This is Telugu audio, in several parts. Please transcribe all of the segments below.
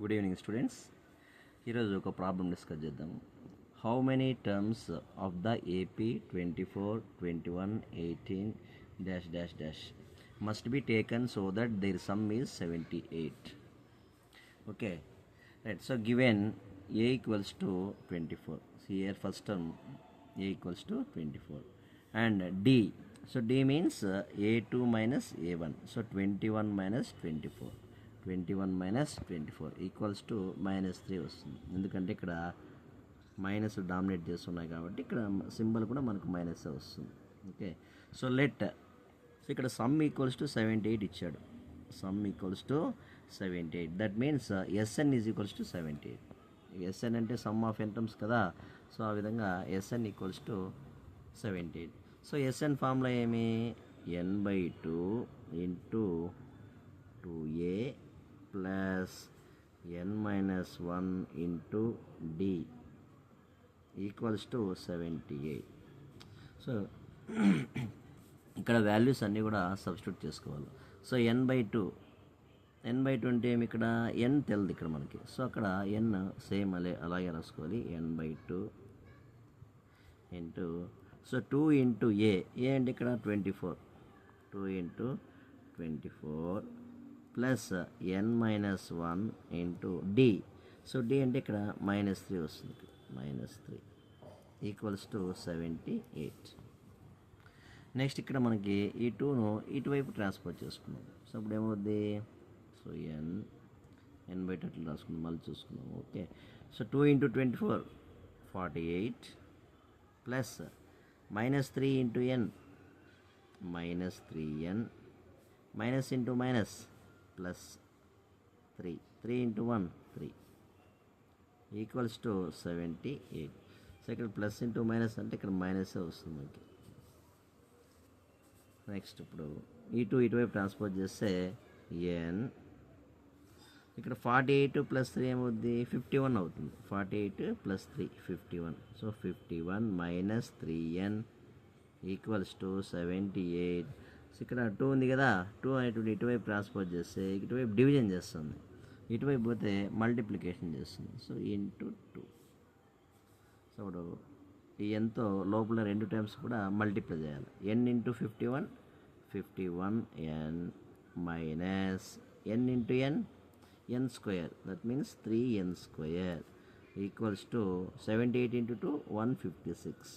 Good evening, students. ఈరోజు ఒక ప్రాబ్లం డిస్కస్ చేద్దాం. How many terms of the AP 24, 21, 18 dash dash dash must be taken so that their sum is 78. Okay, right. So given a equals to 24. See here, first term a equals to 24 and d. So d means a2 minus a1. So 21 minus 24. 21 minus 24 equals to -3 వస్తుంది. ఎందుకంటే ఇక్కడ మైనస్ డామినేట్ చేస్తున్నాయి కాబట్టి ఇక్కడ సింబల్ కూడా మనకు మైనస్ వస్తుంది. ఓకే, సో సో ఇక్కడ సమ్ ఈక్వల్స్ టు 78 ఇచ్చాడు. Sum equals to 78. That means Sn is equals to 78. Sn అంటే సమ్ ఆఫ్ ఎంటమ్స్ కదా, సో ఆ విధంగా Sn equals to 78. So Sn formula ఏమి, n/2 into 2a plus n-1 into d equals to 78. So ఇక్కడ వాల్యూస్ అన్నీ కూడా సబ్స్టిట్యూట్ చేసుకోవాలి. సో n/2 అంటే ఏమి, ఇక్కడ n తెలియదు ఇక్కడ మనకి. సో అక్కడ n సేమ్ అలాగే రాసుకోవాలి. n/2 ఇంటూ సో 2 ఇంటూ ఏ అంటే ఇక్కడ 24. 2 into 24 plus n-1 into d. So d అంటే ఇక్కడ -3 వస్తుంది. -3 ఈక్వల్స్ టు 78. నెక్స్ట్ ఇక్కడ మనకి ఈ 2ను ఇటువైపు ట్రాన్స్ఫర్ చేసుకున్నాం. సో అప్పుడు ఏమవుద్ది, సో n/2 అట్లా రాసుకున్నాం, మళ్ళీ చూసుకున్నాం. Okay, so 2 into 24 48 plus -3 into n -3n minus into minus plus 3 into 1 3 equals to 78. So ఇక్కడ ప్లస్ ఇంటూ మైనస్ అంటే ఇక్కడ మైనస్ వస్తుంది మనకి. నెక్స్ట్ ఇప్పుడు ఇటువైపు ట్రాన్స్పోర్ట్ చేస్తే n ఇక్కడ 48 ప్లస్ 3 ఏమవుద్ది, 51 అవుతుంది. 48 plus 3 51. So 51 minus 3n equals to 78. So ఇక్కడ 2 ఉంది కదా, 2 అనేటువంటి ఇటువైపు ట్రాన్స్పోర్ట్ చేస్తే ఇటువైపు డివిజన్ చేస్తుంది, ఇటువైపు పోతే మల్టిప్లికేషన్ చేస్తుంది. So into 2. సో ఇప్పుడు ఈ ఎంతో లోపల రెండు టైమ్స్ కూడా మల్టిప్లై చేయాలి. n into 51 51n minus n into n square, that means 3n square equals to 78 into 2 156.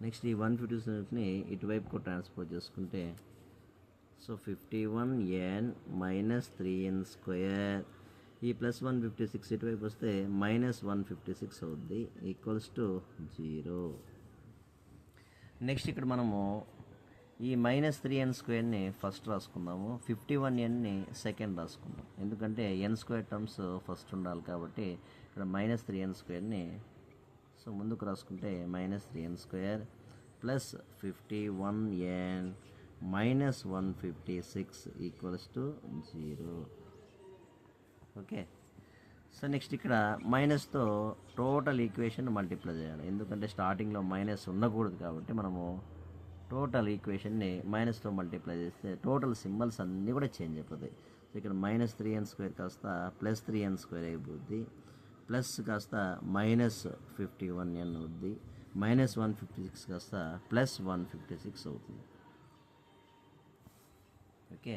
Next ఈ 156ని ఇటువైపుకు ట్రాన్స్పోర్ట్ చేసుకుంటే so 51n minus 3n square, ఈ ప్లస్ 156 ఇటువైపు వస్తే -156 అవుద్ది ఈక్వల్స్ టు 0. నెక్స్ట్ ఇక్కడ మనము ఈ -3n స్క్వేర్ని ఫస్ట్ రాసుకుందాము, 51nని సెకండ్ రాసుకుందాం. ఎందుకంటే n స్క్వేర్ టర్మ్స్ ఫస్ట్ ఉండాలి కాబట్టి ఇక్కడ -3n స్క్వేర్ని సో ముందుకు రాసుకుంటే -3n square plus 51n minus 156 equals to 0. Okay, so next ఇక్కడ మైనస్తో టోటల్ ఈక్వేషన్ మల్టిప్లై చేయాలి. ఎందుకంటే స్టార్టింగ్లో మైనస్ ఉండకూడదు కాబట్టి మనము టోటల్ ఈక్వేషన్ని మైనస్తో మల్టిప్లై చేస్తే టోటల్ సింబల్స్ అన్నీ కూడా చేంజ్ అయిపోతాయి. సో ఇక్కడ -3n స్క్వేర్ కాస్త +3n స్క్వేర్ అయిపోద్ది, ప్లస్ కాస్త -51n అవుద్ది, -156 కాస్త +156 అవుతుంది. ఓకే,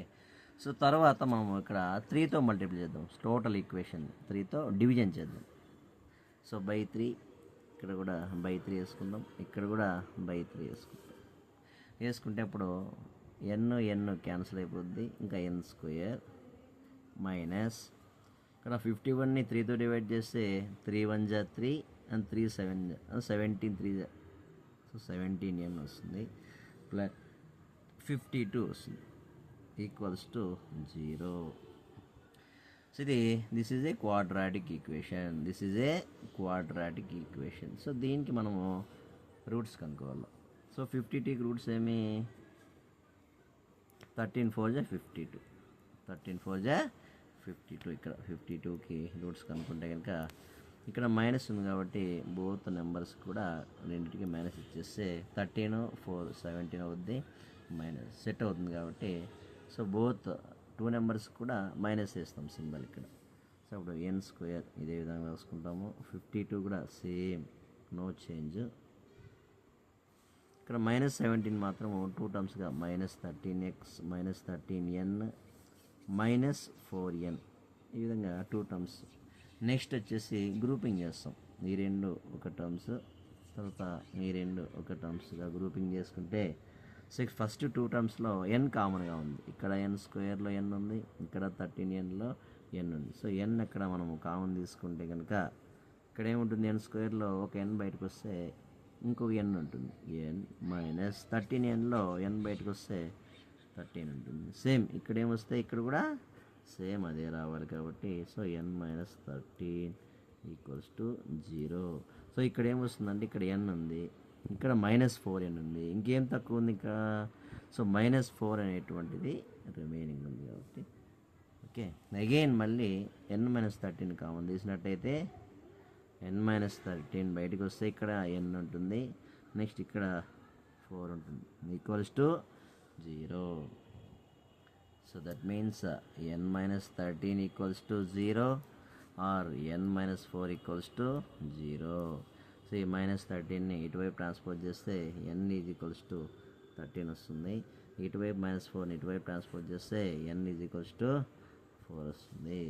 సో తర్వాత మనం ఇక్కడ 3తో మల్టిప్లై చేద్దాం. టోటల్ ఈక్వేషన్ 3తో డివిజన్ చేద్దాం. సో /3 ఇక్కడ కూడా /3 వేసుకుందాం, ఇక్కడ కూడా /3 వేసుకుంటే అప్పుడు n క్యాన్సిల్ అయిపోద్ది, ఇంకా n స్క్వేర్ మైనస్ ఇక్కడ 51ని 3తో డివైడ్ చేస్తే 3 1 జా 3 అండ్ 3 7 17 3 సో 17n వస్తుంది, ప్లస్ 52 వస్తుంది equals to 0. So this is a quadratic equation. So దీనికి మనము రూట్స్ కనుక్కోవాలి. సో 52కి రూట్స్ ఏమి, 13 4 జా 52, 13 4 జా 52. ఇక్కడ 52కి రూట్స్ కనుక్కుంటే కనుక ఇక్కడ మైనస్ ఉంది కాబట్టి బోత్ నెంబర్స్ కూడా రెండింటికి మైనస్ ఇచ్చేస్తే 13 4 17 అవుద్ది, మైనస్ సెట్ అవుతుంది కాబట్టి సో బోత్ టూ నెంబర్స్ కూడా మైనస్ వేస్తాం సింబల్ ఇక్కడ. సో అప్పుడు ఎన్ స్క్వేర్ ఇదే విధంగా రాసుకుంటాము. 52 కూడా సేమ్, నో చేంజ్. ఇక్కడ -17 మాత్రం టూ టర్మ్స్గా -13x -13n -4n ఈ విధంగా టూ టర్మ్స్. నెక్స్ట్ వచ్చేసి గ్రూపింగ్ చేస్తాం. ఈ రెండు ఒక టర్మ్స్, తర్వాత ఈ రెండు ఒక టర్మ్స్గా గ్రూపింగ్ చేసుకుంటే ఫస్ట్ టూ టర్మ్స్లో ఎన్ కామన్గా ఉంది. ఇక్కడ ఎన్ స్క్వేర్లో ఎన్ ఉంది, ఇక్కడ 13nలో ఎన్ ఉంది. సో ఎన్ అక్కడ మనము కామన్ తీసుకుంటే కనుక ఇక్కడ ఏముంటుంది, ఎన్ స్క్వేర్లో ఒక ఎన్ బయటకు వస్తే ఇంకొక ఎన్ ఉంటుంది, ఎన్ -13nలో ఎన్ బయటకు వస్తే 13 ఉంటుంది. సేమ్ ఇక్కడ ఏమొస్తే ఇక్కడ కూడా సేమ్ అదే రావాలి కాబట్టి సో n - 13 = 0. సో ఇక్కడ ఏమొస్తుందంటే ఇక్కడ n ఉంది, ఇక్కడ -4n ఉంది, ఇంకేం తక్కువ ఉంది ఇక్కడ. సో -4 అనేటువంటిది రిమైనింగ్ ఉంది కాబట్టి ఓకే. అగైన్ మళ్ళీ n - 13 కామన్ తీసినట్టయితే n - 13 బయటకు వస్తే ఇక్కడ n ఉంటుంది, నెక్స్ట్ ఇక్కడ 4 ఉంటుంది, =0. So that means n - 13 = 0 or n - 4 = 0. So ఈ -13ని ఇటువైపు ట్రాన్స్పోజ్ చేస్తే n = 13 వస్తుంది. ఇటువైపు -4ని ఇటువైపు ట్రాన్స్పోజ్ చేస్తే n = 4 వస్తుంది.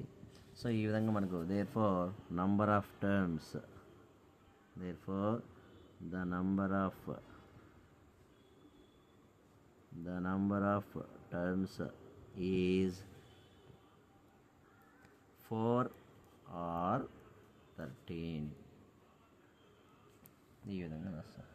సో ఈ విధంగా మనకు therefore number of terms is 4 or 13 ఈ విధంగా రాస్తాం.